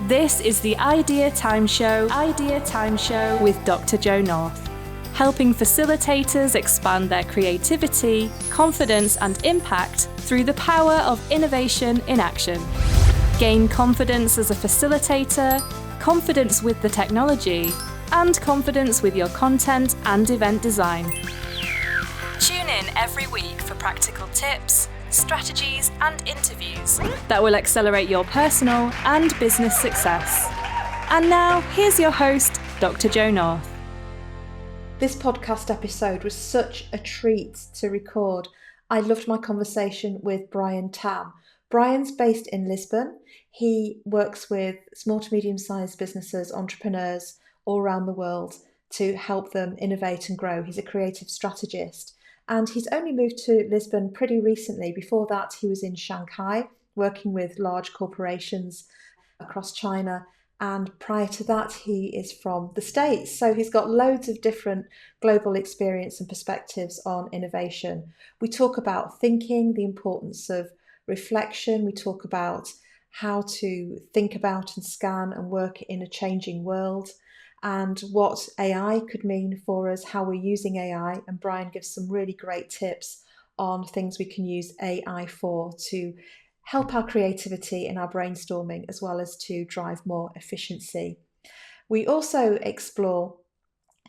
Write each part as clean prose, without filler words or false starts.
This is the Idea Time Show with Dr. Joe North, helping facilitators expand their creativity, confidence, and impact through the power of innovation in action. Gain confidence as a facilitator, confidence with the technology, and confidence with your content and event design. Tune in every week for practical tips, strategies, and interviews that will accelerate your personal and business success. And now, here's your host, Dr. Joe North. This podcast episode was such a treat to record. I loved my conversation with Brian Tam. Brian's based in Lisbon. He works with small to medium-sized businesses, entrepreneurs all around the world to help them innovate and grow. He's a creative strategist. And he's only moved to Lisbon pretty recently. Before that, he was in Shanghai, working with large corporations across China. And prior to that, he is from the States. So he's got loads of different global experience and perspectives on innovation. We talk about thinking, the importance of reflection. We talk about how to think about and scan and work in a changing world, and what AI could mean for us, how we're using AI. And Brian gives some really great tips on things we can use AI for to help our creativity and our brainstorming, as well as to drive more efficiency. We also explore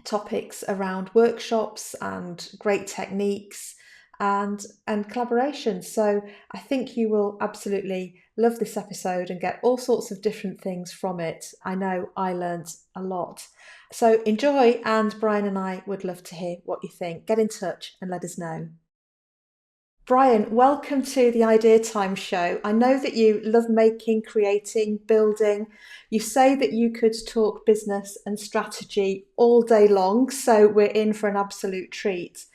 topics around workshops and great techniques and collaboration. So I think you will absolutely love this episode and get all sorts of different things from it. I know I learned a lot. So enjoy, and Brian and I would love to hear what you think. Get in touch and let us know. Brian, welcome to the Idea Time Show. I know that you love making, creating, building. You say that you could talk business and strategy all day long, so we're in for an absolute treat.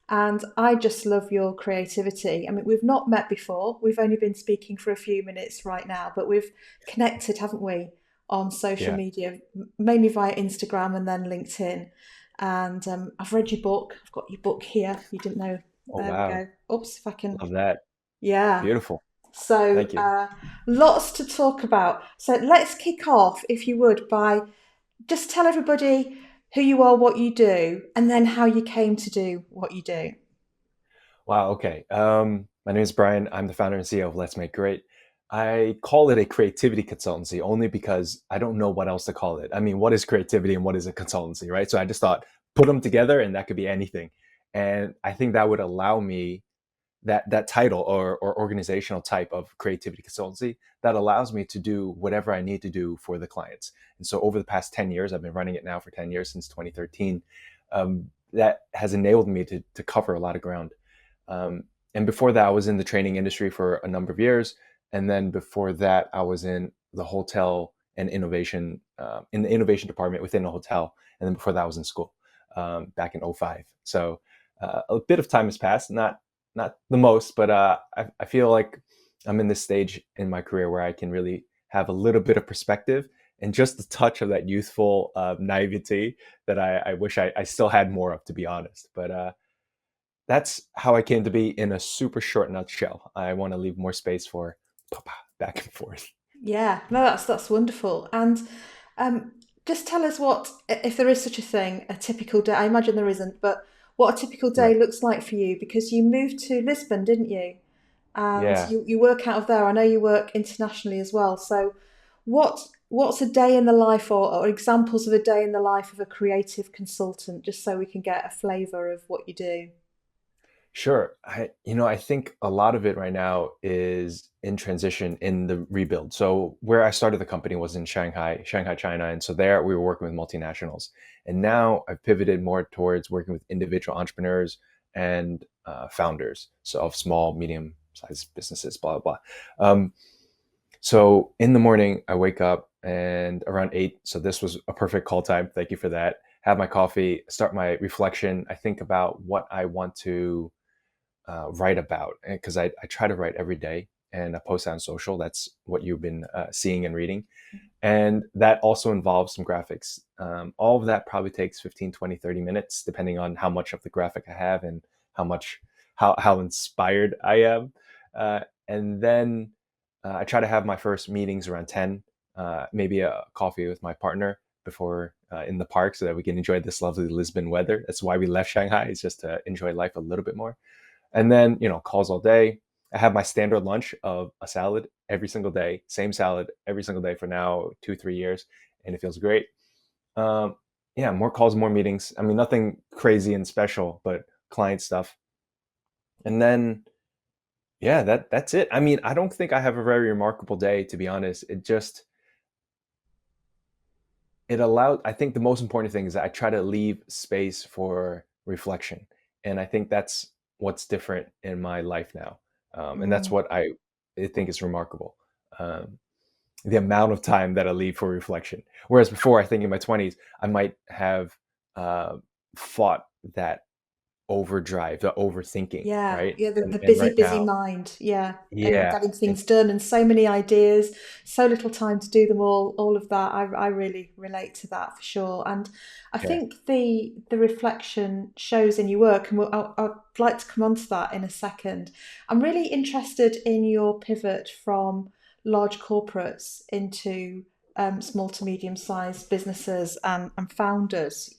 And I just love your creativity. I mean, we've not met before. We've only been speaking for a few minutes right now, but we've connected, haven't we, on social media, mainly via Instagram and then LinkedIn. And I've read your book. I've got your book here. You didn't know. Oh, There wow. we go. Oops, if I can. Love that. Yeah. Beautiful. So Thank you. lots to talk about. So let's kick off, if you would, by just tell everybody who you are, what you do, and then how you came to do what you do. Wow. Okay. My name is Brian. I'm the founder and CEO of Let's Make Great. I call it a creativity consultancy only because I don't know what else to call it. I mean, what is creativity and what is a consultancy, right? So I just thought, put them together and that could be anything. And I think that would allow me that title or organizational type of creativity consultancy that allows me to do whatever I need to do for the clients. And so over the past 10 years, I've been running it now for 10 years, since 2013. That has enabled me to cover a lot of ground. And before that, I was in the training industry for a number of years. And then before that, I was in the hotel and innovation, in the innovation department within a hotel. And then before that, I was in school back in 2005. So a bit of time has passed, not the most, but I feel like I'm in this stage in my career where I can really have a little bit of perspective and just a touch of that youthful naivety that I wish I still had more of, to be honest. But that's how I came to be in a super short nutshell. I want to leave more space for back and forth. Yeah, no, that's wonderful. And just tell us what, if there is such a thing, a typical day. I imagine there isn't, but what a typical day Right. looks like for you, because you moved to Lisbon, didn't you? And Yeah. you work out of there. I know you work internationally as well. So what's a day in the life, or examples of a day in the life of a creative consultant, just so we can get a flavour of what you do? Sure. I think a lot of it right now is in transition in the rebuild. So where I started the company was in Shanghai, China. And so there we were working with multinationals. And now I've pivoted more towards working with individual entrepreneurs and founders. So of small, medium sized businesses, blah, blah, blah. So in the morning, I wake up and around 8. So this was a perfect call time. Thank you for that. Have my coffee, start my reflection. I think about what I want to write about, because I try to write every day and I post on social. That's what you've been seeing and reading. And that also involves some graphics. All of that probably takes 15, 20, 30 minutes, depending on how much of the graphic I have and how inspired I am. And then I try to have my first meetings around 10. maybe a coffee with my partner before in the park so that we can enjoy this lovely Lisbon weather. That's why we left Shanghai, is just to enjoy life a little bit more. And then, calls all day. I have my standard lunch of a salad every single day, same salad every single day for now 2, 3 years, and it feels great. Um, yeah, more calls, more meetings. I mean, nothing crazy and special, but client stuff. And then, yeah, that's it. I mean, I don't think I have a very remarkable day, to be honest. It allowed, I think the most important thing is that I try to leave space for reflection. And I think that's what's different in my life now. And that's Mm. what I think is remarkable. Um, the amount of time that I leave for reflection. Whereas before, I think in my 20s, I might have uh, fought that overdrive, the overthinking, Yeah, right? yeah, And, the and busy, right busy now, mind. Yeah, and yeah, getting and things done, and so many ideas, so little time to do them all of that. I really relate to that for sure. And I yeah, think the reflection shows in your work, and I'd like to come on to that in a second. I'm really interested in your pivot from large corporates into small to medium sized businesses and founders.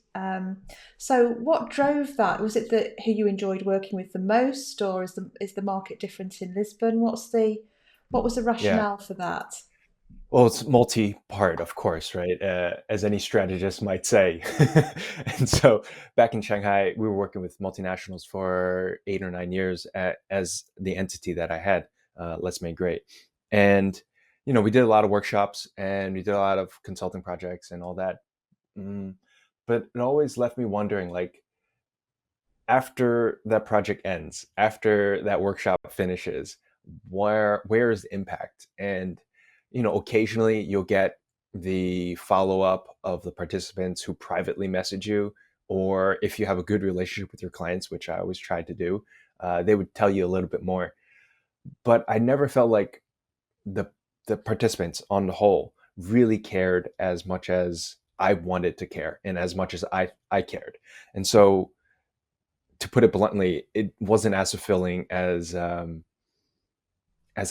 So, what drove that? Was it that who you enjoyed working with the most, or is the market different in Lisbon? What was the yeah. rationale for that? Well, it's multi-part, of course, right? As any strategist might say. And so back in Shanghai, we were working with multinationals for 8 or 9 years as the entity that I had, Let's Make Great. And, we did a lot of workshops and we did a lot of consulting projects and all that. Mm, but it always left me wondering, like, after that project ends, after that workshop finishes, where is the impact? And occasionally you'll get the follow up of the participants who privately message you, or if you have a good relationship with your clients, which I always tried to do, they would tell you a little bit more. But I never felt like the the participants on the whole really cared as much as I wanted to care, and as much as I cared. And so, to put it bluntly, it wasn't as fulfilling as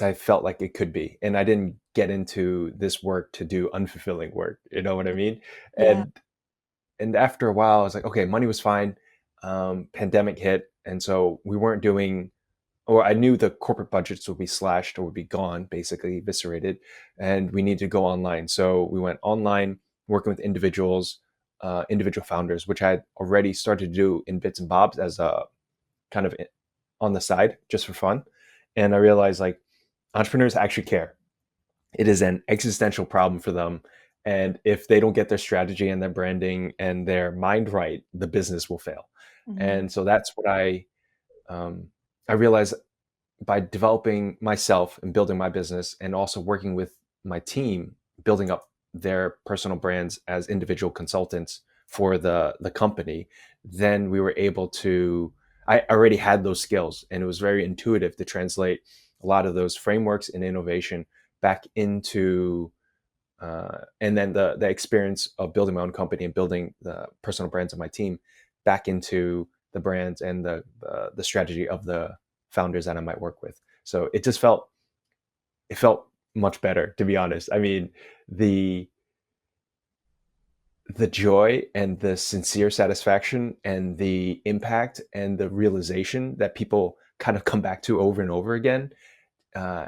I felt like it could be. And I didn't get into this work to do unfulfilling work. You know what I mean? Yeah. And after a while, I was like, okay, money was fine. Pandemic hit, and so we weren't doing. Or I knew the corporate budgets would be slashed or would be gone, basically eviscerated, and we needed to go online. So we went online, working with individuals, individual founders, which I had already started to do in bits and bobs as a kind of on the side just for fun. And I realized, like, entrepreneurs actually care. It is an existential problem for them. And if they don't get their strategy and their branding and their mind right, the business will fail. Mhm. And so that's what um, I realized by developing myself and building my business, and also working with my team, building up their personal brands as individual consultants for the company. Then we were able to, I already had those skills, and it was very intuitive to translate a lot of those frameworks and innovation back into and then the experience of building my own company and building the personal brands of my team back into the brands and the strategy of the founders that I might work with. So it felt much better, to be honest. I mean, the the joy and the sincere satisfaction and the impact and the realization that people kind of come back to over and over again, uh,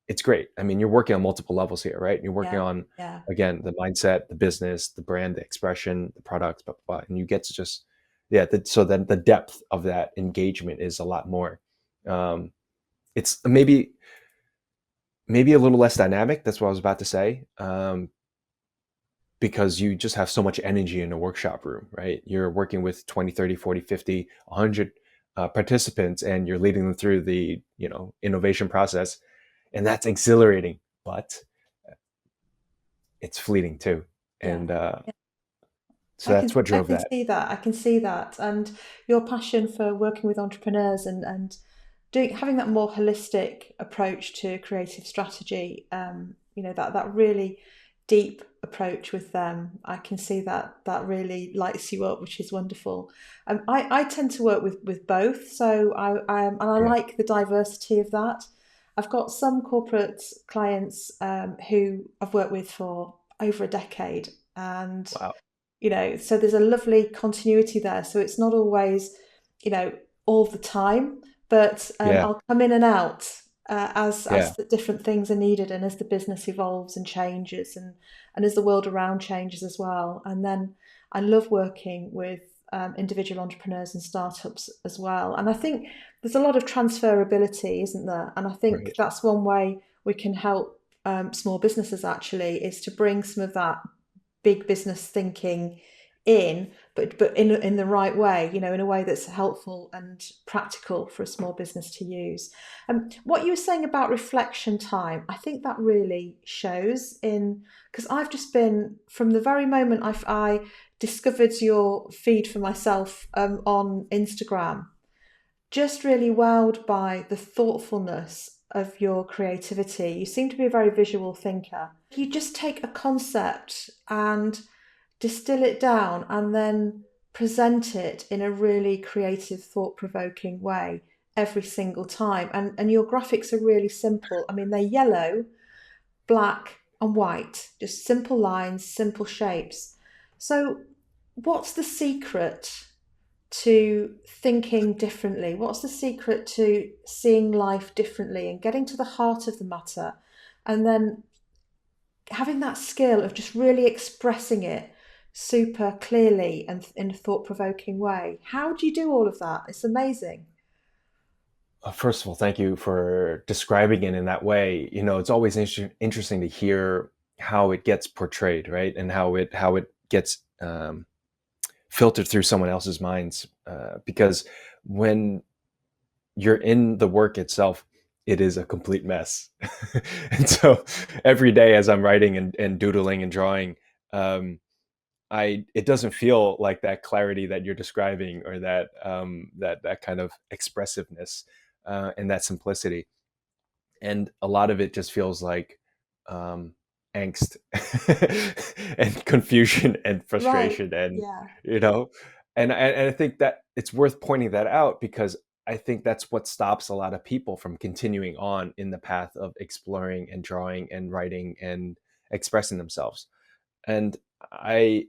it's great. I mean, you're working on multiple levels here, right? You're working Yeah, on, yeah, again, the mindset, the business, the brand, the expression, the products, blah, blah, blah. And you get to just, yeah. So then the depth of that engagement is a lot more. Um, it's maybe a little less dynamic. That's what I was about to say. Because you just have so much energy in a workshop room, right? You're working with 20, 30, 40, 50, 100 participants, and you're leading them through the, innovation process. And that's exhilarating, but it's fleeting too. yeah. And so that's what I drove can that. see that. I can see that, and your passion for working with entrepreneurs and doing having that more holistic approach to creative strategy. That really deep approach with them. I can see that that really lights you up, which is wonderful. I tend to work with both, so and I Yeah. like the diversity of that. I've got some corporate clients who I've worked with for over a decade, and Wow. so there's a lovely continuity there. So it's not always, all the time, but Yeah. I'll come in and out as Yeah. the different things are needed, and as the business evolves and changes, and as the world around changes as well. And then I love working with individual entrepreneurs and startups as well. And I think there's a lot of transferability, isn't there? And I think Right. that's one way we can help small businesses actually, is to bring some of that big business thinking in, but in the right way, in a way that's helpful and practical for a small business to use. What you were saying about reflection time, I think that really shows in, because I've just been, from the very moment I discovered your feed for myself on Instagram, just really wowed by the thoughtfulness of your creativity. You seem to be a very visual thinker. You just take a concept and distill it down and then present it in a really creative, thought provoking way every single time. And your graphics are really simple. I mean, they're yellow, black, and white, just simple lines, simple shapes. So, what's the secret to thinking differently? What's the secret to seeing life differently and getting to the heart of the matter? And then having that skill of just really expressing it super clearly and in a thought provoking way. How do you do all of that? It's amazing. First of all, thank you for describing it in that way. It's always interesting to hear how it gets portrayed, right? And how it gets filtered through someone else's minds. Because when you're in the work itself, it is a complete mess. And so every day as I'm writing and doodling and drawing, um, it doesn't feel like that clarity that you're describing, or that kind of expressiveness, and that simplicity. And a lot of it just feels like um, angst and confusion and Right. frustration, and Yeah. you know and I think that it's worth pointing that out, because I think that's what stops a lot of people from continuing on in the path of exploring and drawing and writing and expressing themselves. And I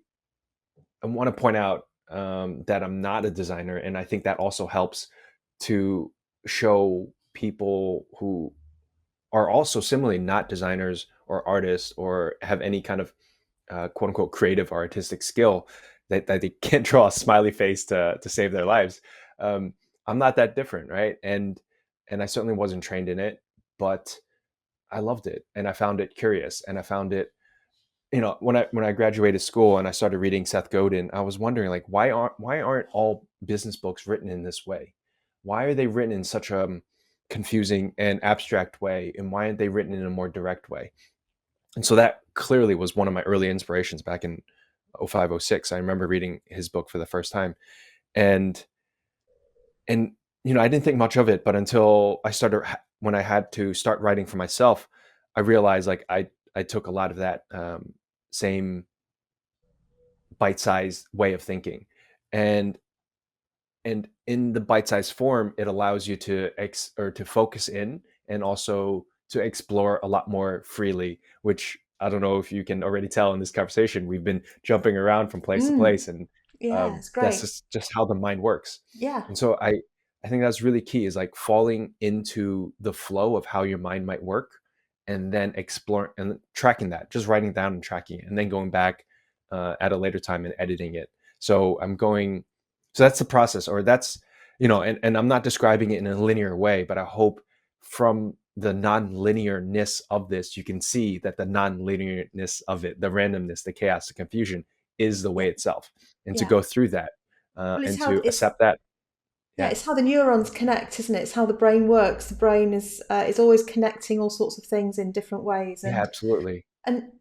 I want to point out that I'm not a designer, and I think that also helps to show people who are also similarly not designers or artists or have any kind of quote unquote creative or artistic skill, that they can't draw a smiley face to save their lives. Um, I'm not that different, right? And I certainly wasn't trained in it, but I loved it and I found it curious and I found it. When I graduated school and I started reading Seth Godin, I was wondering, like, why aren't all business books written in this way? Why are they written in such a confusing and abstract way, and why aren't they written in a more direct way? And so that clearly was one of my early inspirations back in '05, '06. I remember reading his book for the first time, and and I didn't think much of it, but until when I had to start writing for myself, I realized, like, I took a lot of that same bite-sized way of thinking, and in the bite-sized form, it allows you to focus in, and also to explore a lot more freely, which I don't know if you can already tell in this conversation. We've been jumping around from place to Mm. place, and Yeah, it's that's great. just how the mind works. Yeah. And so I think that's really key, is like falling into the flow of how your mind might work, and then explore and tracking that, just writing down and tracking it, and then going back at a later time and editing it. So I'm going so that's the process, or that's, and I'm not describing it in a linear way, but I hope from the non-linearness of this, you can see that the non-linearness of it, the randomness, the chaos, the confusion, is the Yeah. way itself. And to Yeah. go through that, Well, and to accept that. yeah, Yeah. it's how the neurons connect, isn't it? It's how the brain works. The brain is always connecting all sorts of things in different ways, Yeah, absolutely. and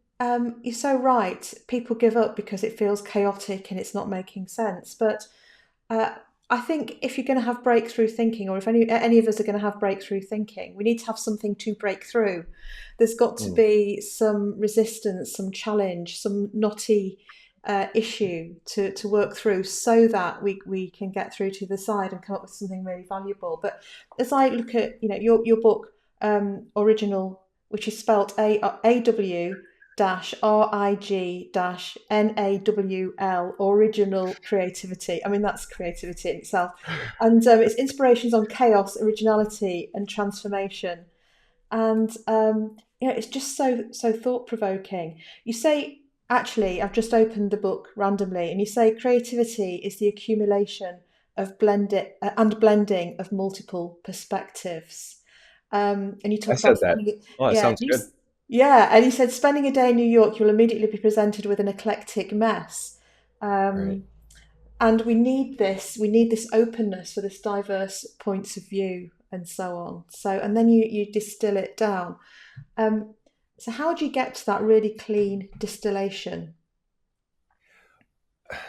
you're so right. People give up because it feels chaotic and it's not making sense. But uh, I think if you're going to have breakthrough thinking, or if any of us are going to have breakthrough thinking, we need to have something to break through. There's got to Mm. be some resistance, some challenge, some knotty issue to work through, so that we can get through to the side and come up with something really valuable. But as I look at your book, original, which is spelt AW dash RIG dash NAWL, original creativity. I mean, that's creativity in itself. And it's inspirations on chaos, originality, and transformation. And it's just so thought provoking. You say, actually, I've just opened the book randomly, and you say creativity is the accumulation of blending of multiple perspectives. And you I talk said about that. spending it, Oh, that yeah, sounds good. yeah, and he said spending a day in New York, you'll immediately be presented with an eclectic mess. Right. Um, and we need this openness for this diverse points of view and so on. So, and then you distill it down. um, so how do you get to that really clean distillation?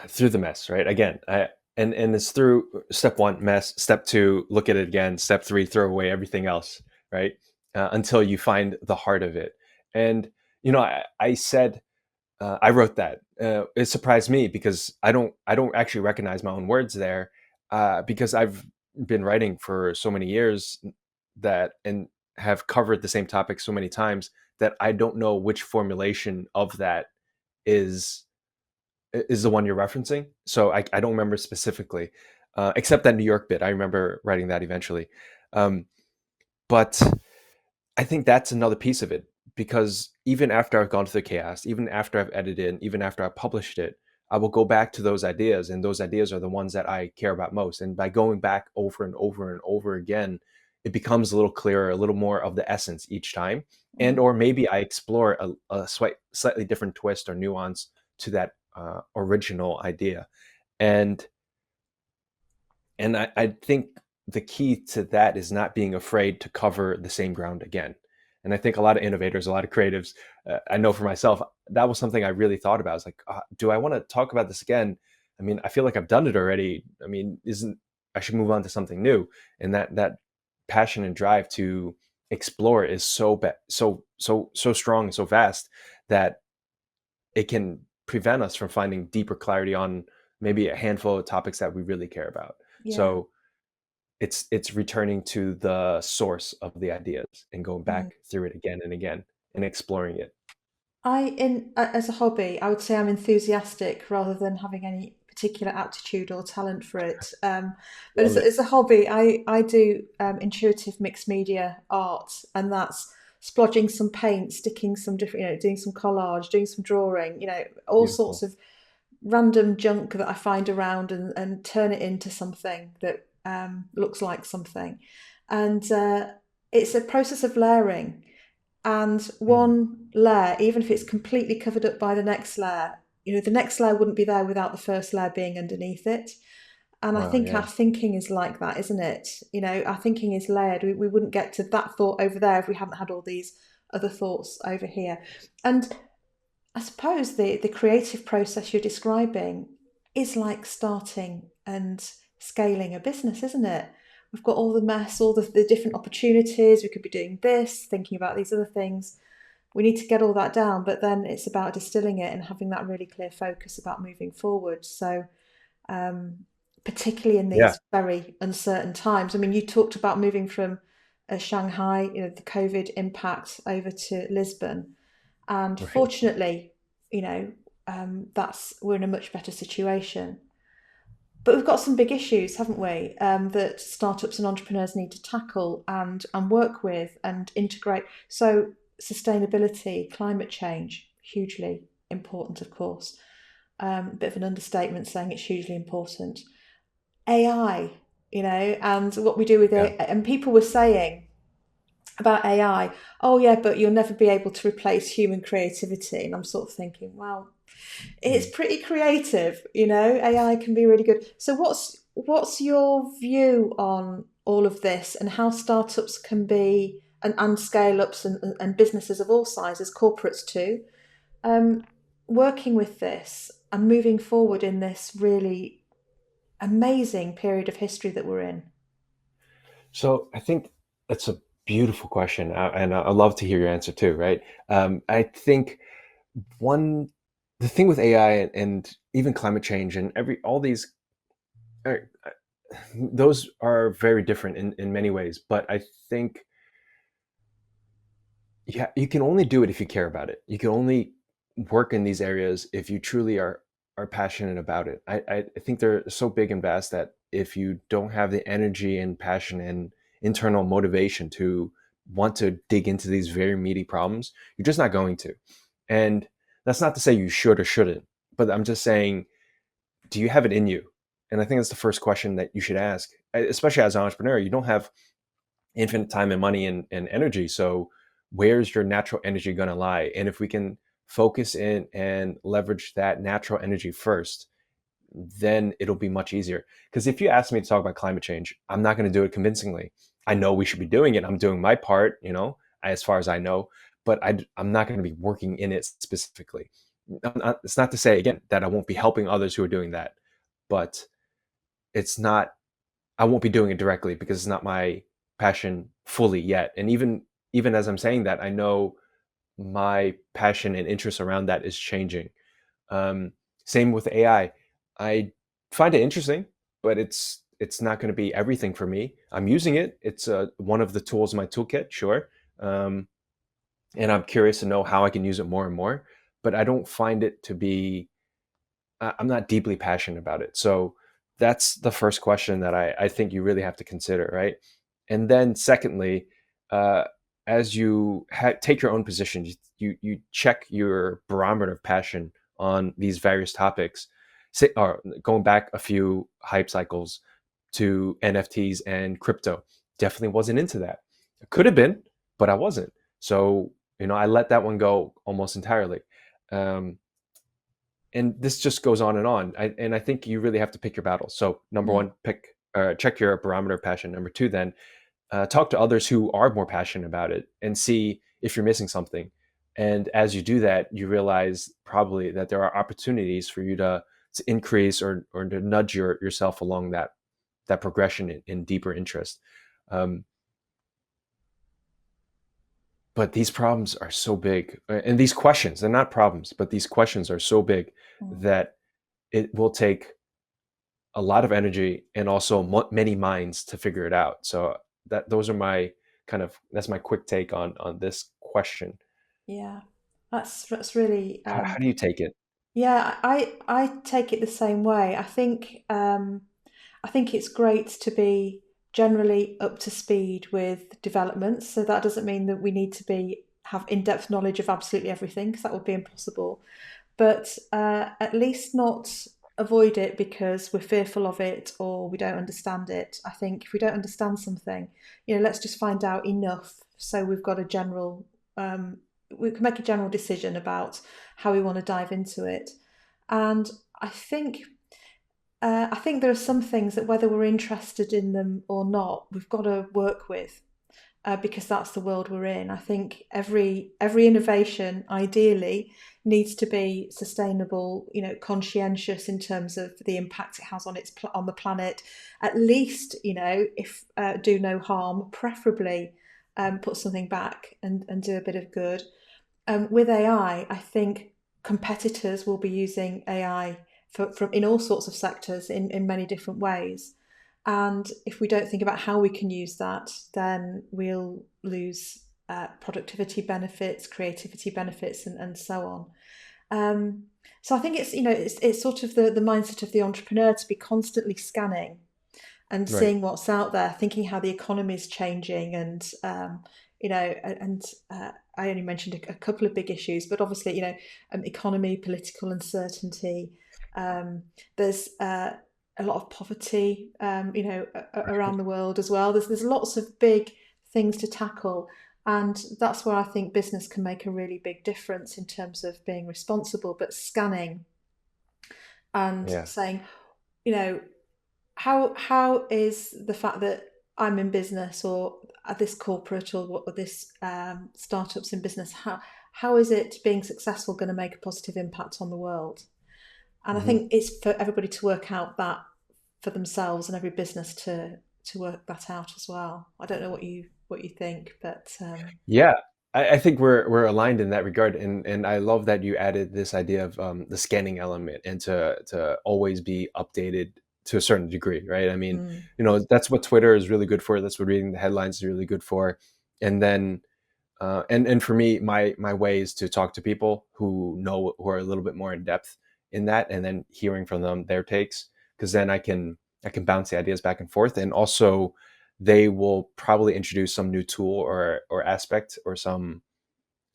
Through the mess, right? Again, and it's through step one, mess. Step two, look at it again. Step three, throw away everything else, right? Until you find the heart of it. And I said I wrote that. It surprised me because I don't actually recognize my own words there, because I've been writing for so many years that and have covered the same topic so many times that I don't know which formulation of that is is the one you're referencing. So I don't remember specifically, except that New York bit. I remember writing that eventually. Um, but I think that's another piece of it, because even after I've gone through the chaos, even after I've edited, even after I've published it, I will go back to those ideas, and those ideas are the ones that I care about most. And by going back over and over and over again, it becomes a little clearer, a little more of the essence each time. And Mm, or maybe I explore a slightly different twist or nuance to that original idea. And I think the key to that is not being afraid to cover the same ground again. And I think a lot of innovators, a lot of creatives, I know for myself, that was something I really thought about. I was like, do I want to talk about this again? I mean, I feel like I've done it already. I mean, isn't I should move on to something new? And that passion and drive to explore is so strong and so vast that it can prevent us from finding deeper clarity on maybe a handful of topics that we really care about. yeah. So it's returning to the source of the ideas and going Mm. back through it again and again and exploring it. As a hobby, I would say I'm enthusiastic rather than having any particular aptitude or talent for it. But Love it. as a hobby, I do intuitive mixed media art, and that's splodging some paint, sticking some different, doing some collage, doing some drawing, all sorts Beautiful. of random junk that I find around, and turn it into something that looks like something. And it's a process of layering. And Mm. one layer, even if it's completely covered up by the next layer, the next layer wouldn't be there without the first layer being underneath it. And I Wow. think our Yeah. thinking is like that, isn't it? Our thinking is layered. We wouldn't get to that thought over there if we hadn't had all these other thoughts over here. And I suppose the creative process you're describing is like starting and scaling a business, isn't it? We've got all the mess, all the different opportunities. We could be doing this, thinking about these other things. We need to get all that down, but then it's about distilling it and having that really clear focus about moving forward. So, um, particularly in Yeah. these very uncertain times, I mean, you talked about moving from Shanghai, the COVID impact, over to Lisbon, and Right. fortunately, that's we're in a much better situation. But we've got some big issues, haven't we? That startups and entrepreneurs need to tackle and work with and integrate. So sustainability, climate change, hugely important, of course. A bit of an understatement saying it's hugely important. AI, and what we do with Yeah. it. And people were saying about AI, oh yeah, but you'll never be able to replace human creativity. And I'm sort of thinking, well, it's Mm. pretty creative, AI can be really good. So what's your view on all of this, and how startups can be, and scale ups, and businesses of all sizes, corporates too, um, working with this and moving forward in this really amazing period of history that we're in? So I think that's a beautiful question, and I'd love to hear your answer too. Right? I think one the thing with AI and even climate change and every all these are, those are very different in many ways. But I think Yeah, you can only do it if you care about it. You can only work in these areas if you truly are passionate about it. I think they're so big and vast that if you don't have the energy and passion and internal motivation to want to dig into these very meaty problems, you're just not going to. And that's not to say you should or shouldn't, but I'm just saying, do you have it in you? And I think that's the first question that you should ask, especially as an entrepreneur. You don't have infinite time and money and energy. So where's your natural energy going to lie? And if we can focus in and leverage that natural energy first, then it'll be much easier. Because if you ask me to talk about climate change, I'm not going to do it convincingly. I know we should be doing it. I'm doing my part, as far as I know, but I'm not going to be working in it specifically. It's not to say, again, that I won't be helping others who are doing that, but it's not, I won't be doing it directly because it's not my passion fully yet. And even as I'm saying that, I know my passion and interest around that is changing. Um, Same with AI. I find it interesting, but it's not going to be everything for me. I'm using it. It's one of the tools in my toolkit, sure. Um, and I'm curious to know how I can use it more and more. But I don't find it to be. I'm not deeply passionate about it. So that's the first question that I think you really have to consider, right? And then secondly, uh, as you take your own position, you check your barometer of passion on these various topics. Say, or going back a few hype cycles to NFTs and crypto, definitely wasn't into that. It could have been, but I wasn't. So I let that one go almost entirely. Um, and this just goes on and on. And I think you really have to pick your battles. So number Mm. one, check your barometer of passion. Number two, then talk to others who are more passionate about it and see if you're missing something. And as you do that, you realize probably that there are opportunities for you to increase or to nudge yourself along that progression in deeper interest. Um, but these problems are so big, and these questions, they're not problems, but these questions are so big Mm. that it will take a lot of energy and also many minds to figure it out. So those are that's my quick take on this question. Yeah, that's really How do you take it? yeah. I take it the same way. I think it's great to be generally up to speed with developments. So that doesn't mean that we need to be have in-depth knowledge of absolutely everything, because that would be impossible. But at least not avoid it because we're fearful of it or we don't understand it. I think if we don't understand something, let's just find out enough so we've got a general, we can make a general decision about how we want to dive into it. And I think I think there are some things that whether we're interested in them or not, we've got to work with, because that's the world we're in. I think every innovation ideally needs to be sustainable, conscientious in terms of the impact it has on on the planet. At least, if do no harm, preferably put something back and do a bit of good. With AI, I think competitors will be using AI from in all sorts of sectors in many different ways. And if we don't think about how we can use that, then we'll lose productivity benefits, creativity benefits, and so on. So I think it's sort of the mindset of the entrepreneur to be constantly scanning and Right. seeing what's out there, thinking how the economy is changing, and and I only mentioned a couple of big issues, but obviously, economy, political uncertainty. There's a lot of poverty, around the world as well. There's lots of big things to tackle, and that's where I think business can make a really big difference in terms of being responsible, but scanning and Yeah. saying, you know, how is the fact that I'm in business or at this corporate or this startups in business, how is it being successful going to make a positive impact on the world? And I Hmm. think it's for everybody to work out that for themselves and every business to work that out as well. I don't know what you think, but Yeah, I think we're aligned in that regard, and I love that you added this idea of the scanning element and to always be updated to a certain degree, right? I mean, mm, that's what Twitter is really good for. That's what reading the headlines is really good for. And then And for me, my way is to talk to people who are a little bit more in depth in that, and then hearing from them their takes, because then I can bounce the ideas back and forth, and also they will probably introduce some new tool or aspect or some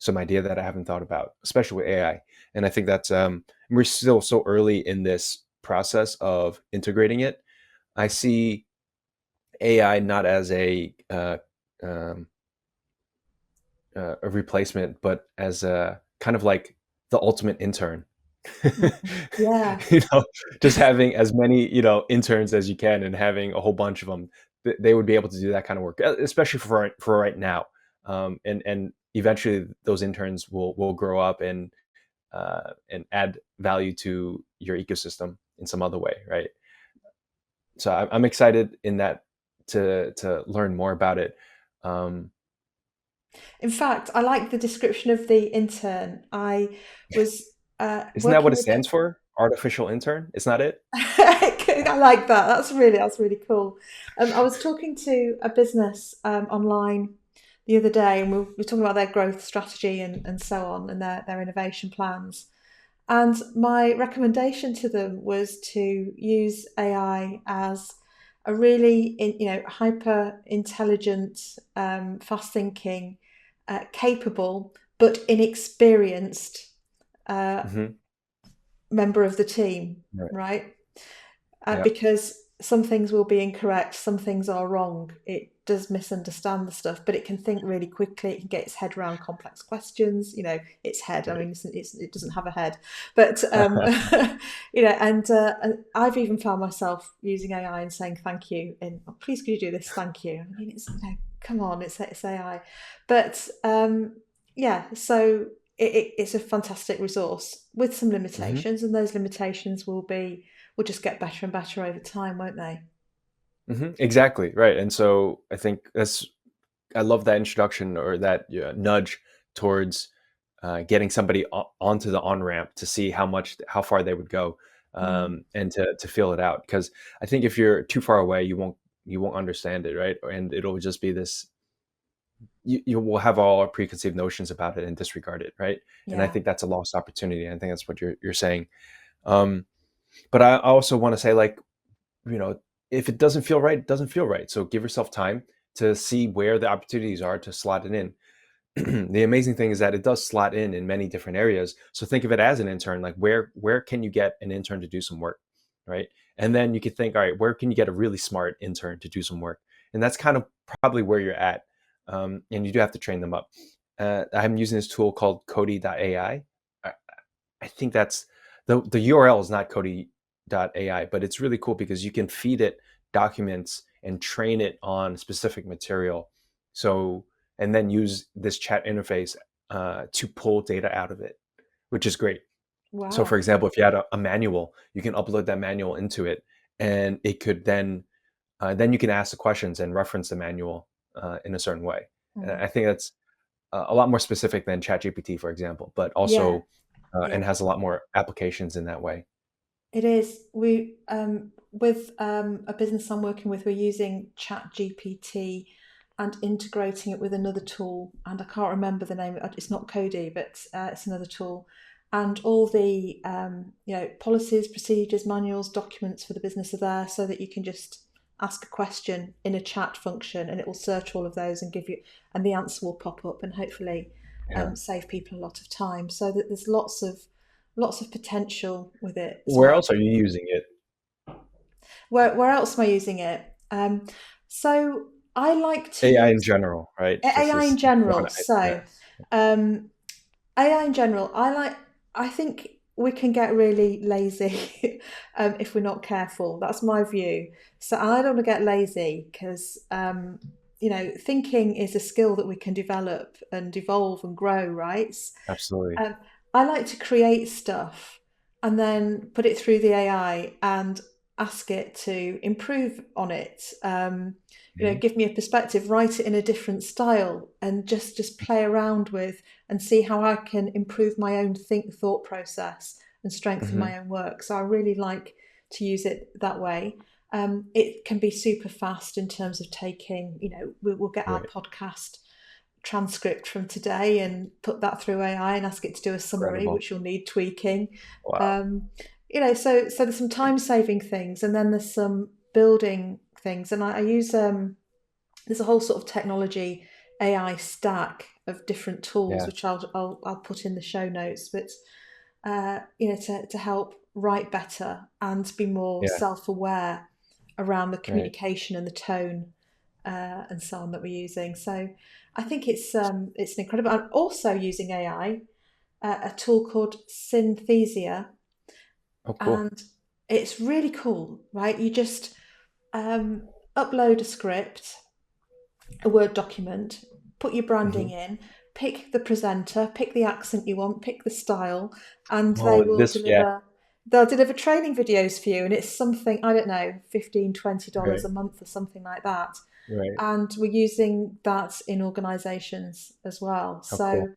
idea that I haven't thought about, especially with AI. And I think that's we're still so early in this process of integrating it. I see AI not as um, a replacement, but as a kind of like the ultimate intern. Yeah. you know, just having as many interns as you can, and having a whole bunch of them, they would be able to do that kind of work, especially for right now. And eventually, those interns will grow up and add value to your ecosystem in some other way, right? So I'm excited in that to learn more about it. Um, In fact, I like the description of the intern. I was isn't that what working it with a stands for? Artificial intern? It's not it? I like that. That's really cool. I was talking to a business online the other day, and we were talking about their growth strategy and so on, and their innovation plans. And my recommendation to them was to use AI as a really, hyper intelligent, fast thinking, capable but inexperienced uh, Hmm. member of the team, Right. right? Yeah. Because some things will be incorrect, some things are wrong. It does misunderstand the stuff, but it can think really quickly. It can get its head around complex questions. Its head. I Right. mean, it doesn't have a head, but and I've even found myself using AI and saying thank you. And oh, please, could you do this? Thank you. I mean, come on, it's AI, but yeah. So it's a fantastic resource with some Hmm. limitations, and those limitations will just get better and better over time, won't they? Hmm. Exactly. Right. And so I love that introduction, or that nudge towards getting somebody onto the on ramp to see how far they would go, Mm, and to feel it out. Because I think if you're too far away, you won't understand it, right? And it'll just be this. You will have all our preconceived notions about it and disregard it, right? And I yeah. think that's a lost opportunity. I think that's what you're saying. Um, but I also want to say, like, you know, if it doesn't feel right, it doesn't feel right. So give yourself time to see where the opportunities are to slot it in. The amazing thing is that it does slot in many different areas. So think of it as an intern, like where can you get an intern to do some work, right? And then you could think, all right, where can you get a really smart intern to do some work? And that's kind of probably where you're at. And you do have to train them up. I'm using this tool called Cody.ai. I think that's the URL is not Cody.ai, but it's really cool because you can feed it documents and train it on specific material. So, and then use this chat interface to pull data out of it, which is great. So, for Wow. example, if you had a manual, you can upload that manual into it, and it could then you can ask the questions and reference the manual in a certain way. And Mm. I think that's a lot more specific than ChatGPT, for example, but Yeah, also yeah, and has a lot more applications in that way. it is. We with a business I'm working with, we're using Chat GPT and integrating it with another tool, and I can't remember the name. It's not Cody, but it's another tool. And all the policies, procedures, manuals, documents for the business are there, so that you can just ask a question in a chat function, and it will search all of those and give you, and the answer will pop up, and hopefully Yeah. save people a lot of time. So that there's lots of potential with it as Where well. else are you using it? Where else am I using it? So I like to AI in use general, right? Just AI in as general. broad. Yeah, So um, AI in general, I think we can get really lazy if we're not careful. That's my view. So I don't want to get lazy because thinking is a skill that we can develop and evolve and grow, right? absolutely. Um, I like to create stuff and then put it through the AI and ask it to improve on it. Mhm. Give me a perspective, write it in a different style, and just play around with and see how I can improve my own thought process and strengthen Mhm. my own work. So I really like to use it that way. It can be super fast in terms of taking. We'll get our Right. podcast transcript from today and put that through AI and ask it to do a summary, Incredible. which will need tweaking. Wow. Um, so there's some time saving things, and then there's some building things, and I use there's a whole sort of technology AI stack of different tools, Yeah. which I'll put in the show notes, but to help write better and be more Yeah. self-aware around the Right. communication and the tone and so on that we're using. So I think it's an incredible. I'm also using AI, a tool called Synthesia, Oh, cool. and it's really cool. Right, you just upload a script, a Word document, put your branding Hmm. in, pick the presenter, pick the accent you want, pick the style, and they Oh, will this, yeah. deliver. They'll deliver training videos for you, and it's something, I don't know, $15-20 Right. a month or something like that. Right. And we're using that in organisations as well. Oh, So cool.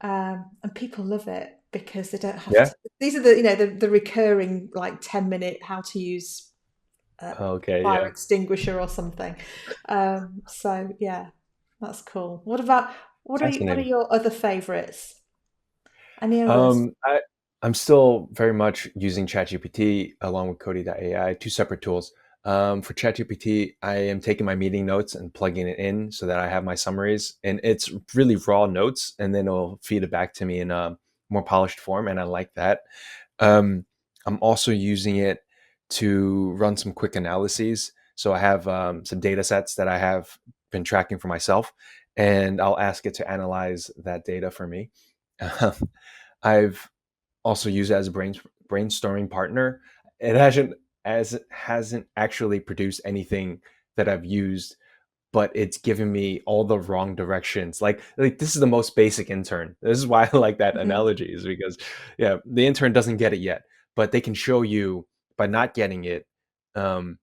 and people love it because they don't have Yeah. to. These are the recurring like 10-minute how to use Okay. fire Yeah. extinguisher or something. So yeah, that's cool. What are Fascinating. your other favourites? Any others? I'm still very much using ChatGPT along with Cody.ai, two separate tools. For ChatGPT, I am taking my meeting notes and plugging it in so that I have my summaries, and it's really raw notes, and then it'll feed it back to me in a more polished form, and I like that. Um, I'm also using it to run some quick analyses. So I have some data sets that I have been tracking for myself, and I'll ask it to analyze that data for me. I've also used it as a brainstorming partner. It hasn't actually produced anything that I've used, but it's given me all the wrong directions. Like this is the most basic intern. This is why I like that Hmm. analogy, is because yeah, the intern doesn't get it yet, but they can show you by not getting it, um,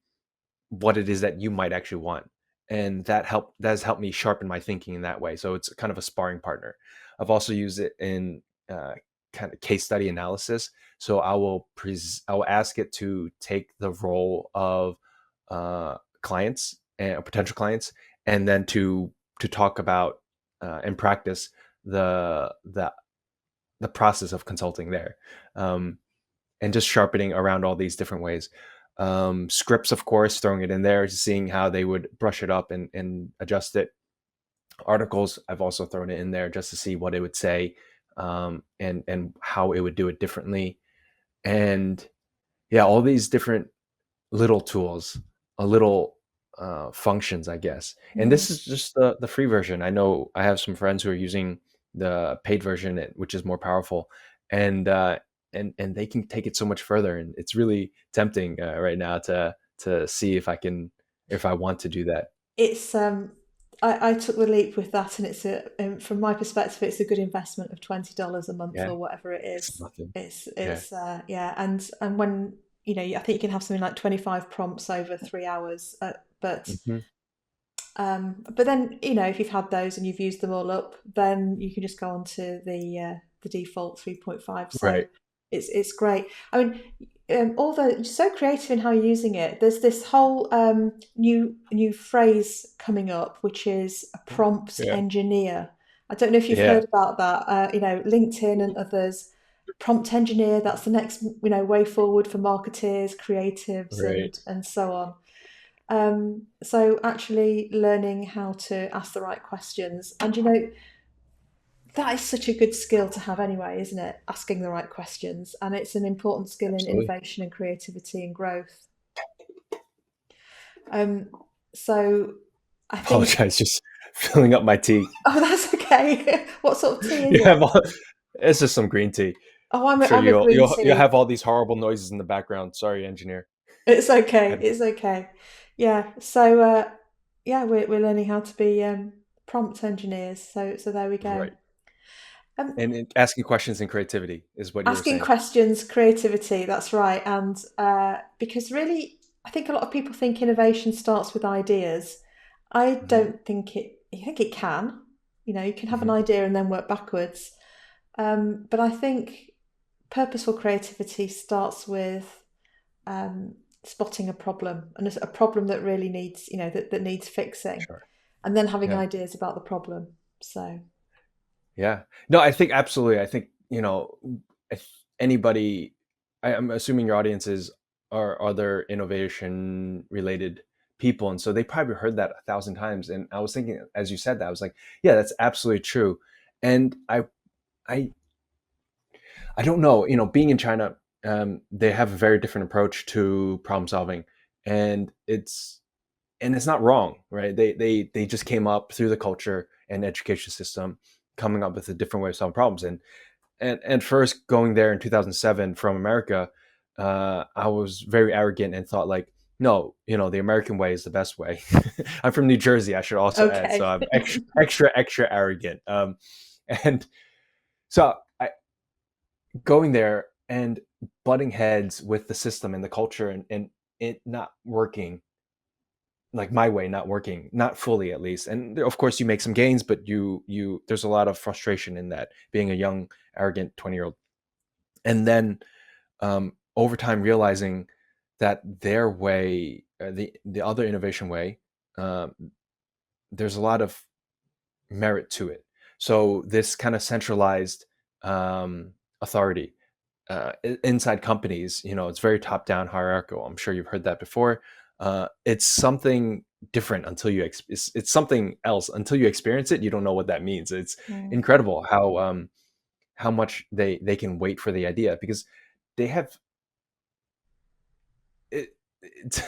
what it is that you might actually want, and that has helped me sharpen my thinking in that way. So it's kind of a sparring partner. I've also used it in kind of case study analysis. So I will ask it to take the role of clients and potential clients, and then to talk about in practice the the the process of consulting there. um, and just sharpening around all these different ways. Scripts, of course, throwing it in there, seeing how they would brush it up and adjust it. Articles, I've also thrown it in there just to see what it would say, and how it would do it differently. And yeah, all these different little tools, a little functions, I guess. And Mm. this is just the free version. I know I have some friends who are using the paid version, which is more powerful, and and they can take it so much further. And it's really tempting right now to see if I want to do that. It's I took the leap with that, and from my perspective, it's a good investment of $20 a month Yeah, or whatever it it's is. nothing. Yeah. It's yeah, and when I think you can have something like 25 prompts over 3 hours, Hmm. but then if you've had those and you've used them all up, then you can just go on to the default 3.5. So Right. it's great. I mean, although you're so creative in how you're using it, there's this whole new phrase coming up, which is a prompt Yeah. engineer. I don't know if you've Yeah. heard about that. LinkedIn and others. Prompt engineer. That's the next way forward for marketers, creatives, Right. and so on. So actually learning how to ask the right questions, and that is such a good skill to have anyway, isn't it? Asking the right questions, and it's an important skill in Absolutely. innovation and creativity and growth. Um, so I think, Apologize, just filling up my tea. oh, that's okay. What sort of tea is You it? have all, it's just some green tea. Oh, I'm I'm a, sure I'm a green you'll tea. have all these horrible noises in the background. Sorry, engineer. It's okay. And It's okay. Yeah. So yeah, we're learning how to be prompt engineers. So there we go. right, Um, and asking questions and creativity is what you were Asking saying. questions, creativity, that's right. And because really, I think a lot of people think innovation starts with ideas. I Hmm. don't think I think it can. You can have an Hmm. idea and then work backwards. But I think purposeful creativity starts with um, spotting a problem, and a problem that really needs, that needs fixing, Sure. and then having Yeah. ideas about the problem. So, Yeah. No, I think absolutely. I think, if anybody, I'm assuming your audiences are other innovation related people. And so they probably heard that 1,000 times. And I was thinking, as you said that, I was like, yeah, that's absolutely true. And I, I don't know, being in China, they have a very different approach to problem solving, and it's not wrong, right? They just came up through the culture and education system, coming up with a different way of solving problems. And first going there in 2007 from America, I was very arrogant and thought like, no, the American way is the best way. I'm from New Jersey, I should also add, so okay. I'm extra arrogant. And so I going there and butting heads with the system and the culture, and it not working, like my way not working, not fully at least. And of course you make some gains, but you there's a lot of frustration in that, being a young arrogant 20-year-old. And then over time realizing that their way, the other innovation way, um, there's a lot of merit to it. So this kind of centralized authority inside companies, it's very top down hierarchical. I'm sure you've heard that before. It's something different until it's something else until you experience it. You don't know what that means. It's Mm. incredible how much they can wait for the idea, because they have it, it's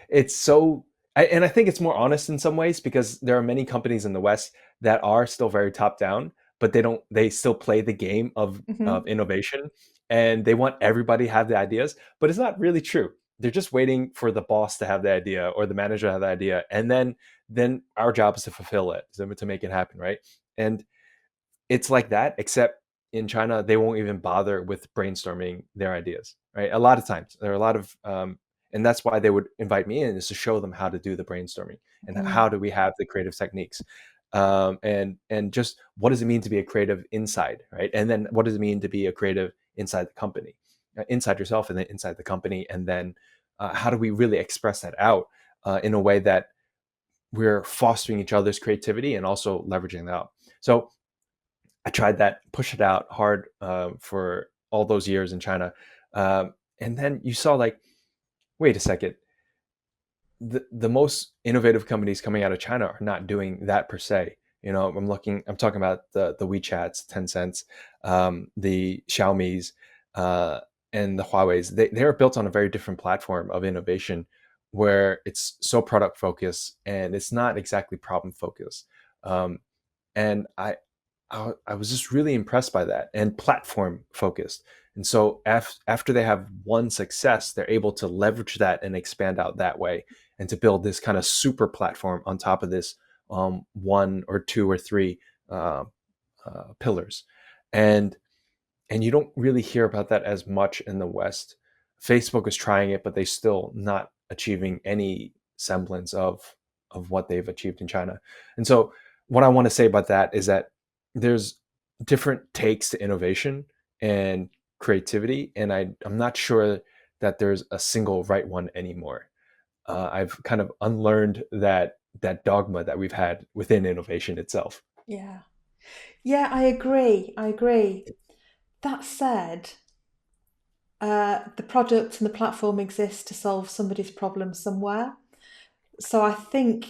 it's so and I think it's more honest in some ways, because there are many companies in the West that are still very top down, but they still play the game of Hmm. innovation, and they want everybody to have the ideas, but it's not really true. They're just waiting for the boss to have the idea or the manager to have the idea, and then our job is to fulfill it, to make it happen, right? And it's like that, except in China, they won't even bother with brainstorming their ideas, right? A lot of times, there are a lot of, and that's why they would invite me in, is to show them how to do the brainstorming and Hmm. how do we have the creative techniques, and just what does it mean to be a creative inside, right? And then what does it mean to be a creative inside the company, inside yourself, and then inside the company, and then how do we really express that out in a way that we're fostering each other's creativity and also leveraging that out. So I tried that, pushed it out hard for all those years in China, and then you saw like, wait a second, the most innovative companies coming out of China are not doing that per se. I'm talking about the WeChats, Tencents, the Xiaomi's, and the Huawei's. They are built on a very different platform of innovation, where it's so product focused and it's not exactly problem focused. And I was just really impressed by that, and platform focused. And so after they have one success, they're able to leverage that and expand out that way, and to build this kind of super platform on top of this one or two or three uh, pillars. And and you don't really hear about that as much in the West. Facebook is trying it, but they still not achieving any semblance of what they've achieved in China. And so what I want to say about that is that there's different takes to innovation and creativity, and I'm not sure that there's a single right one anymore. I've kind of unlearned that dogma that we've had within innovation itself. Yeah. Yeah, I agree. I agree. That said, the product and the platform exists to solve somebody's problem somewhere. So I think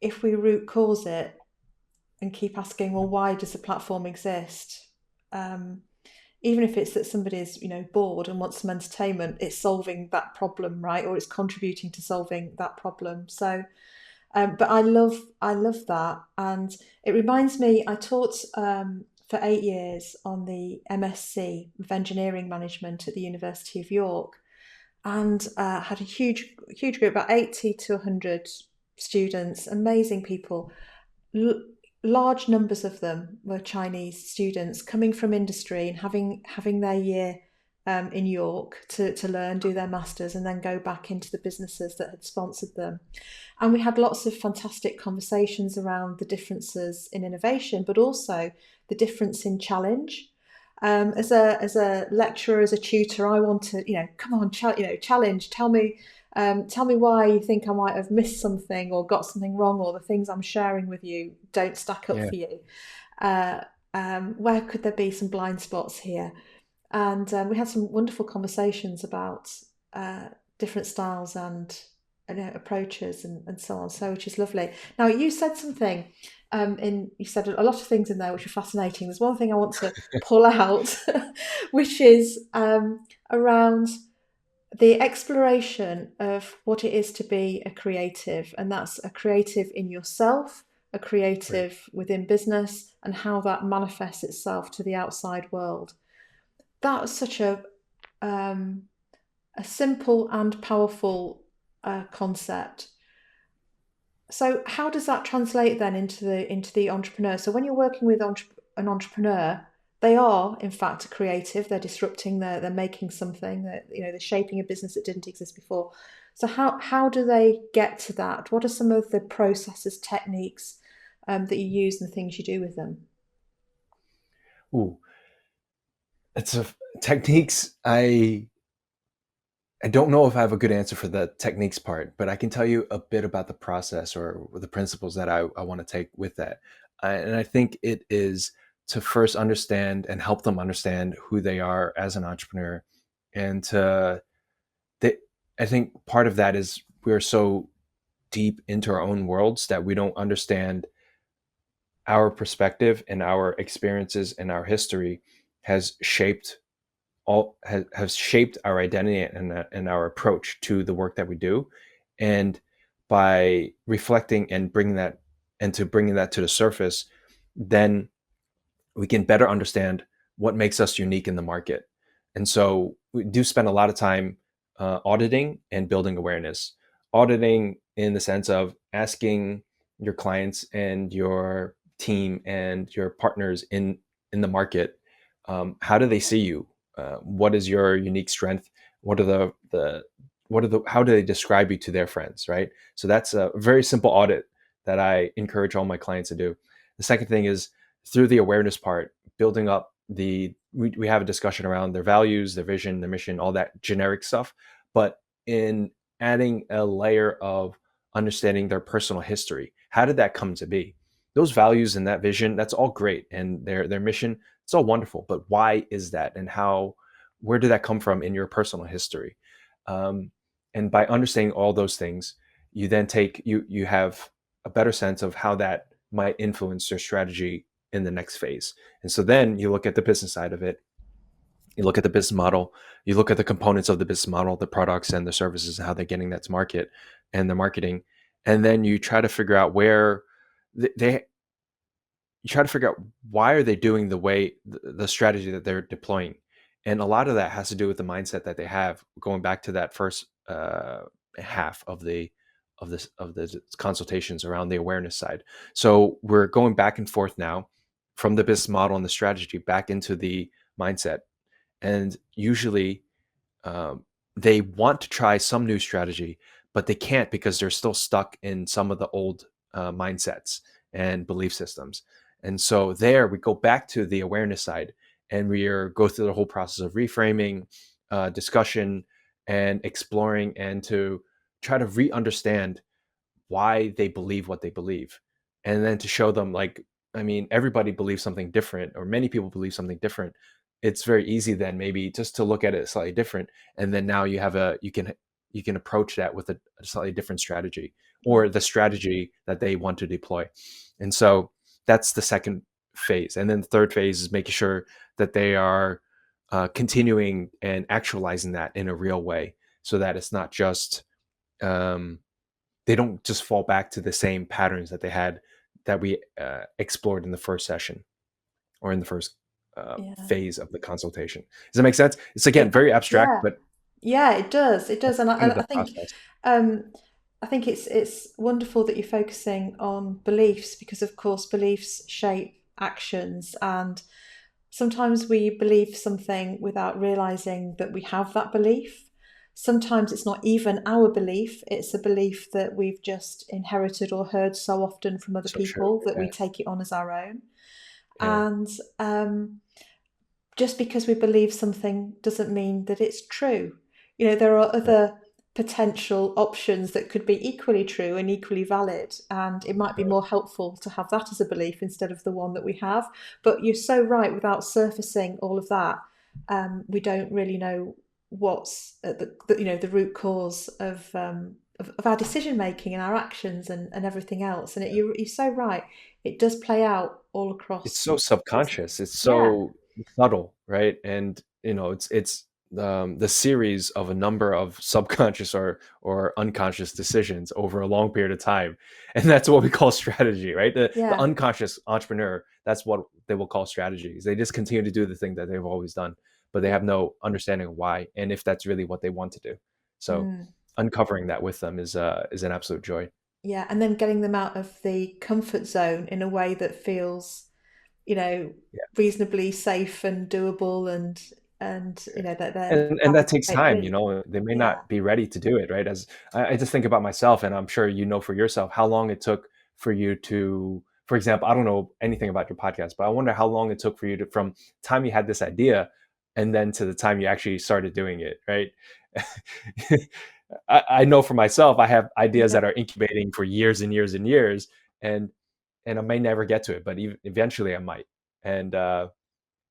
if we root cause it and keep asking, well, why does the platform exist? Um, Even if it's that somebody's, bored and wants some entertainment, it's solving that problem, right? Or it's contributing to solving that problem. So, but I love that, and it reminds me. I taught for 8 years on the MSc of Engineering Management at the University of York, and had a huge group, about 80 to 100 students, amazing people. L- Large numbers of them were Chinese students coming from industry and having their year in York to learn, do their masters, and then go back into the businesses that had sponsored them. And we had lots of fantastic conversations around the differences in innovation, but also the difference in challenge. As a lecturer, as a tutor, I want to, come on, challenge. Tell me Tell me why you think I might have missed something or got something wrong, or the things I'm sharing with you don't stack up Yeah. for you. Uh, where could there be some blind spots here? And we had some wonderful conversations about uh, different styles and approaches and so on. So, which is lovely. Now, you said something you said a lot of things in there which are fascinating. There's one thing I want to pull out, which is around the exploration of what it is to be a creative, and that's a creative in yourself, a Right. creative within business, and how that manifests itself to the outside world. That was such um, a simple and powerful concept. So, how does that translate then into the entrepreneur? So, when you're working with an entrepreneur, they are in fact a creative. They're disrupting. They're making something. They're shaping a business that didn't exist before. So, how do they get to that? What are some of the processes, techniques that you use, and the things you do with them? Ooh, it's a techniques. I don't know if I have a good answer for the techniques part, but I can tell you a bit about the process or the principles that I want to take with that. And I think it is to first understand and help them understand who they are as an entrepreneur. And they, I think part of that is we're so deep into our own worlds that we don't understand our perspective and our experiences and our history has shaped has shaped our identity and our approach to the work that we do. And by reflecting and bringing that to the surface, then we can better understand what makes us unique in the market. And so we do spend a lot of time auditing and building awareness. Auditing in the sense of asking your clients and your team and your partners in the market, how do they see you? What is your unique strength? What are how do they describe you to their friends? Right. So that's a very simple audit that I encourage all my clients to do. The second thing is through the awareness part, building up we have a discussion around their values, their vision, their mission, all that generic stuff, but in adding a layer of understanding their personal history. How did that come to be? Those values and that vision, that's all great, and their mission, it's all wonderful. But why is that, and where did that come from in your personal history? Um, and by understanding all those things, you then you have a better sense of how that might influence your strategy in the next phase. And so then you look at the business side of it. You look at the business model. You look at the components of the business model, the products and the services, and how they're getting that to market, and the marketing. And then you try to figure out where they you try to figure out why are they doing the strategy that they're deploying. And a lot of that has to do with the mindset that they have, going back to that first half of the consultations around the awareness side. So we're going back and forth now from the business model and the strategy back into the mindset. And usually they want to try some new strategy, but they can't because they're still stuck in some of the old mindsets and belief systems. And so there we go back to the awareness side, and go through the whole process of reframing, discussion, and exploring, and to try to re-understand why they believe what they believe, and then to show them, like, I mean, everybody believes something different, or many people believe something different. It's very easy then maybe just to look at it slightly different, and then now you can approach that with a slightly different strategy, Yeah, or the strategy that they want to deploy. And so that's the second phase. And then the third phase is making sure that they are continuing and actualizing that in a real way, so that it's not just um, they don't just fall back to the same patterns that they had, that we explored in the first session, or in the first yeah. phase of the consultation. Does that make sense? It's, again, It, very abstract, yeah, but yeah, it does. It does, that's and kind of I the think process. um, it's wonderful that you're focusing on beliefs, because of course beliefs shape actions, and sometimes we believe something without realizing that we have that belief. Sometimes it's not even our belief, it's a belief that we've just inherited or heard so often from other So true. people that Yeah. we take it on as our own. Yeah. And just because we believe something doesn't mean that it's true. There are Right. other potential options that could be equally true and equally valid. And it might be Right. more helpful to have that as a belief instead of the one that we have. But you're so right, without surfacing all of that, we don't really know what's at the root cause of our decision making and our actions and everything else. And you're so right. It does play out all It's across so business. subconscious. It's Yeah, so subtle, right? And it's the series of a number of subconscious or unconscious decisions over a long period of time, and that's what we call strategy, right? The yeah. unconscious entrepreneur, that's what they will call strategies. They just continue to do the thing that they've always done, but they Yeah. have no understanding of why and if that's really what they want to do. So Mm. uncovering that with them is an absolute joy. Yeah, and then getting them out of the comfort zone in a way that feels, you know, reasonably safe and doable, and that they're And happy that to takes take time, risks. they may Yeah, not be ready to do it, right? As I just think about myself, and I'm sure for yourself how long it took for you to, for example, I don't know anything about your podcast, but I wonder how long it took for you to, from time you had this idea and then to the time you actually started doing it, right? I know for myself, I have ideas yeah. that are incubating for years and years and years, and I may never get to it, but eventually I might. And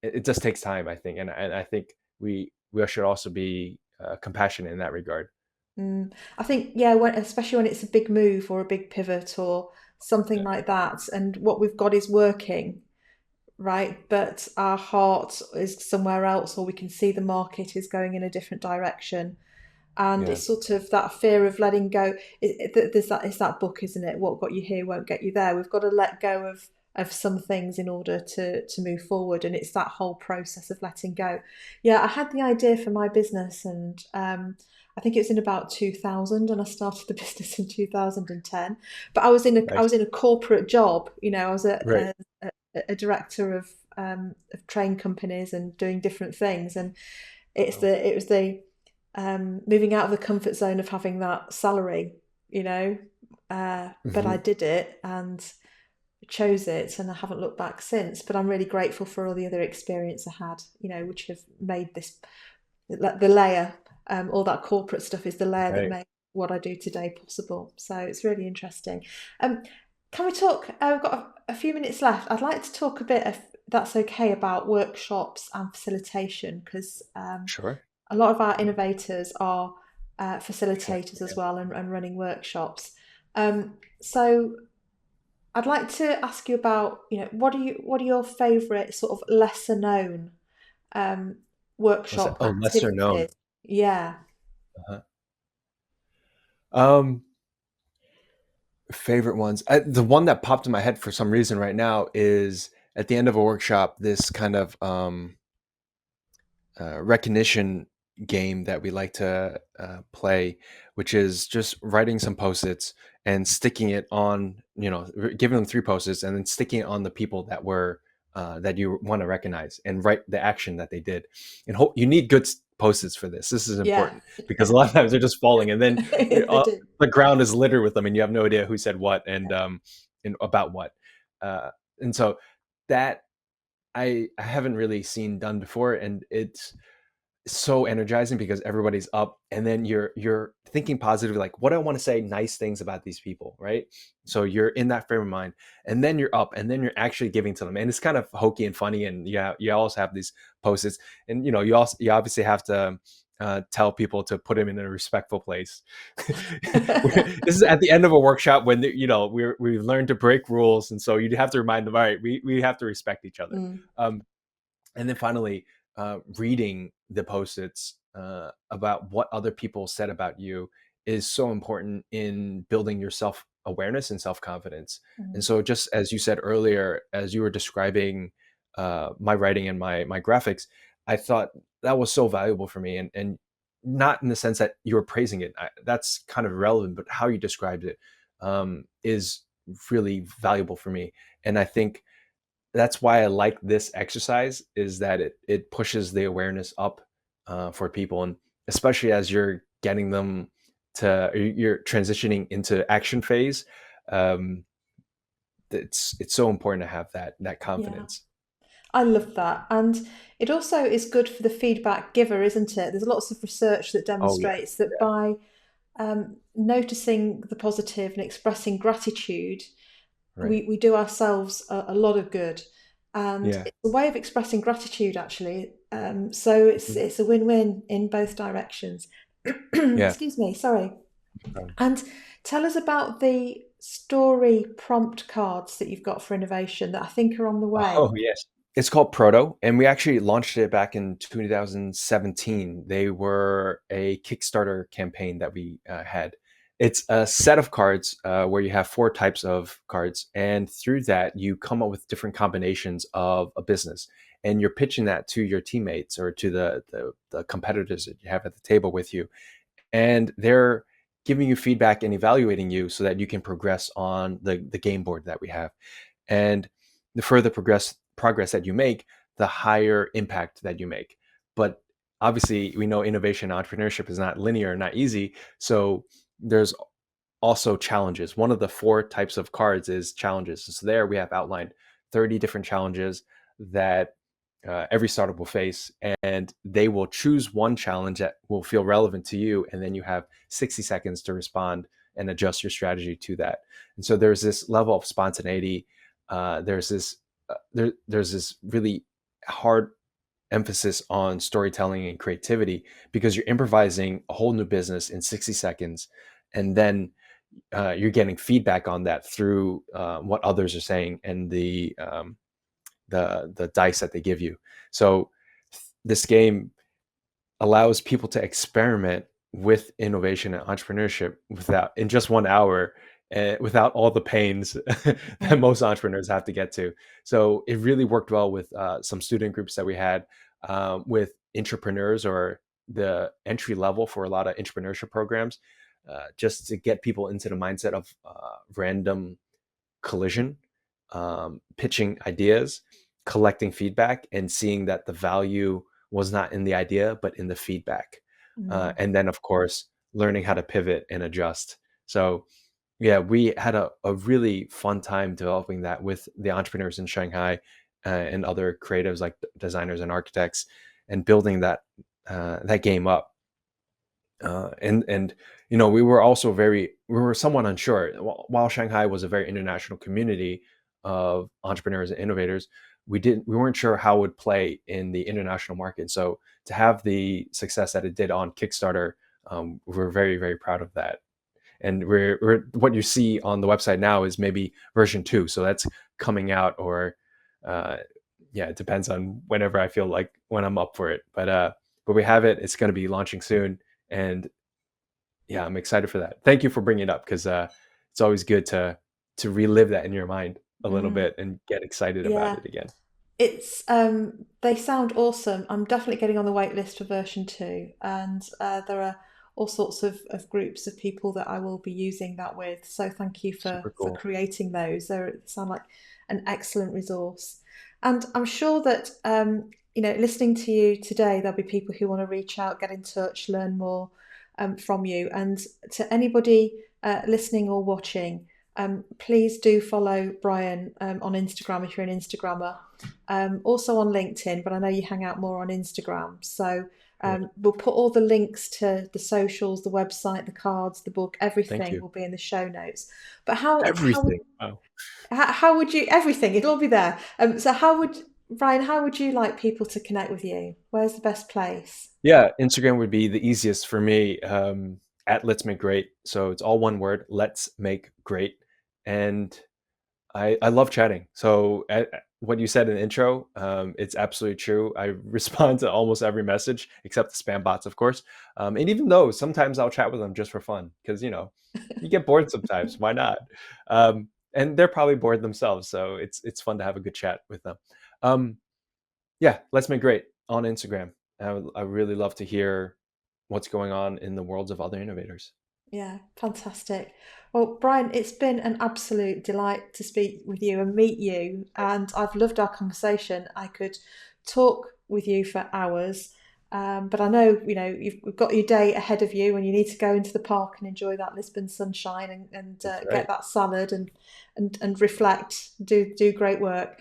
it just takes time, I think, and I think we should also be compassionate in that regard. Mm. I think, yeah, especially when it's a big move or a big pivot or something Yeah. like that, and what we've got is working, right? But our heart is somewhere else, or we can see the market is going in a different direction. And Yeah. it's sort of that fear of letting go. There's that, it's that book, isn't it? What got you here won't get you there. We've got to let go of some things in order to move forward, and it's that whole process of letting go. Yeah, I had the idea for my business, and I think it was in about 2000, and I started the business in 2010. But I Nice. was in a corporate job. I was Right. a director of train companies and doing different things, and Wow. it was the moving out of the comfort zone of having that salary, you know. But I Hmm. did it and chose it, and I haven't looked back since. But I'm really grateful for all the other experience I had, which have made this the layer. All that corporate stuff is the layer that Right. made what I do today possible. So it's really interesting. Um, can we talk? We've got a few minutes left. I'd like to talk a bit, if that's okay, about workshops and facilitation, because Sure. a lot of our innovators are Exactly. facilitators as Yeah. well, and running workshops. So I'd like to ask you about, what are your favourite sort of lesser known um, What's that? workshop Oh, lesser known. activities? Yeah, Uh-huh. Um, Favorite ones. The one that popped in my head for some reason right now is at the end of a workshop, this kind of recognition game that we like to play, which is just writing some post-its and sticking it on, giving them three post-its and then sticking it on the people that you want to recognize and write the action that they did. And you need good post-its for this. This is yeah, important because a lot of times they're just falling, and then they do. the ground is littered with them, and you have no idea who said what Yeah. and about what. Uh, and so that I haven't really seen done before, and it's so energizing because everybody's up and then you're thinking positively, like, what do I want to say nice things about these people, right? So you're in that frame of mind, and then you're up and then you're actually giving to them, and it's kind of hokey and funny. And yeah, you also have these posts, and you obviously have to tell people to put them in a respectful place. This is at the end of a workshop when we've learned to break rules, and so you have to remind them, all right, we have to respect each other. Mm. um, and then finally, reading the post-its about what other people said about you is so important in building your self-awareness and self-confidence. And Mm. so, just as you said earlier, as you were describing my writing and my graphics, I thought that was so valuable for me, and not in the sense that you were praising it. That's kind of irrelevant, but how you described it is really valuable for me. And I think that's why I like this exercise, is that it pushes the awareness up for people, and especially as you're getting them you're transitioning into action phase. Um, it's so important to have that Yeah. confidence. I love that. And it also is good for the feedback giver, isn't it? There's lots of research that Oh yeah, demonstrates that yeah, noticing the positive and expressing gratitude, Right. we do ourselves a lot of good. And Yeah. it's a way of expressing gratitude, actually. So Mhm. it's a win-win in both directions. Yeah. Excuse me, sorry. And tell us about the story prompt cards that you've got for innovation that I think are on the way. Oh, yes. It's called Proto, and we actually launched it back in 2017. They were a Kickstarter campaign that we had. It's a set of cards where you have 4 types of cards, and through that, you come up with different combinations of a business, and you're pitching that to your teammates or to the competitors that you have at the table with you, and they're giving you feedback and evaluating you so that you can progress on the game board that we have. And the further progress that you make, the higher impact that you make. But obviously, we know innovation and entrepreneurship is not linear, not easy. So there's also challenges. One of the 4 types of cards is challenges. So there we have outlined 30 different challenges that every startup will face, and they will choose one challenge that will feel relevant to you, and then you have 60 seconds to respond and adjust your strategy to that. And so there's this level of spontaneity. There's this really hard emphasis on storytelling and creativity because you're improvising a whole new business in 60 seconds, and then you're getting feedback on that through what others are saying and the dice that they give you. So this game allows people to experiment with innovation and entrepreneurship without in just 1 hour, without all the pains that most entrepreneurs have to get to. So it really worked well with some student groups that we had with entrepreneurs or the entry level for a lot of entrepreneurship programs, just to get people into the mindset of random collision, pitching ideas, collecting feedback, and seeing that the value was not in the idea, but in the feedback. Mm. And then, of course, learning how to pivot and adjust. So, yeah, we had a really fun time developing that with the entrepreneurs in Shanghai and other creatives like designers and architects, and building that game up. And we were also we were somewhat unsure. While Shanghai was a very international community of entrepreneurs and innovators, we weren't sure how it would play in the international market. So to have the success that it did on Kickstarter, we're very, very proud of that. And we're what you see on the website now is maybe version 2, so that's coming out, or uh, yeah, it depends on whenever I feel like when I'm up for it. But we have it. It's going to be launching soon, and yeah, I'm excited for that. Thank you for bringing it up, because it's always good to relive that in your mind a little Mm. bit and get excited about Yeah. it again. It's they sound awesome. I'm definitely getting on the wait list for version 2, and there are all sorts of groups of people that I will be using that with. So thank you Super for cool. creating those. They sound like an excellent resource, and I'm sure that listening to you today, there'll be people who want to reach out, get in touch, learn more from you. And to anybody listening or watching, please do follow Brian on Instagram if you're an Instagrammer. Also on LinkedIn, but I know you hang out more on Instagram. So Yeah. we'll put all the links to the socials, the website, the cards, the book, Thank everything you. will be in the show notes. But how Everything. Wow. how would you everything? It'll all be there. So how would Brian? How would you like people to connect with you? Where's the best place? Yeah, Instagram would be the easiest for me. At Let's Make Great. So it's all one word. Let's Make Great. And I love chatting. So what you said in the intro, it's absolutely true. I respond to almost every message except the spam bots, of course. And even though sometimes I'll chat with them just for fun, because you get bored sometimes. Why not? And they're probably bored themselves, so it's fun to have a good chat with them. Um, yeah, Let's Make Great on Instagram. I really love to hear what's going on in the worlds of other innovators. Yeah, fantastic. Well, Brian, it's been an absolute delight to speak with you and meet you, and I've loved our conversation. I could talk with you for hours, but I know we've got your day ahead of you, and you need to go into the park and enjoy that Lisbon sunshine and That's get right. that salad and reflect. Do great work,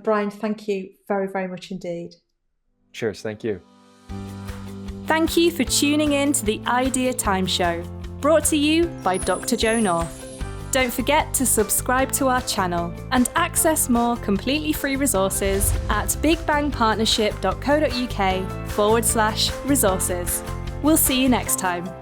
Brian. Thank you very very much indeed. Cheers. Thank you. Thank you for tuning in to the Idea Time Show. brought to you by Dr. Joe North. Don't forget to subscribe to our channel and access more completely free resources at bigbangpartnership.co.uk/resources. We'll see you next time.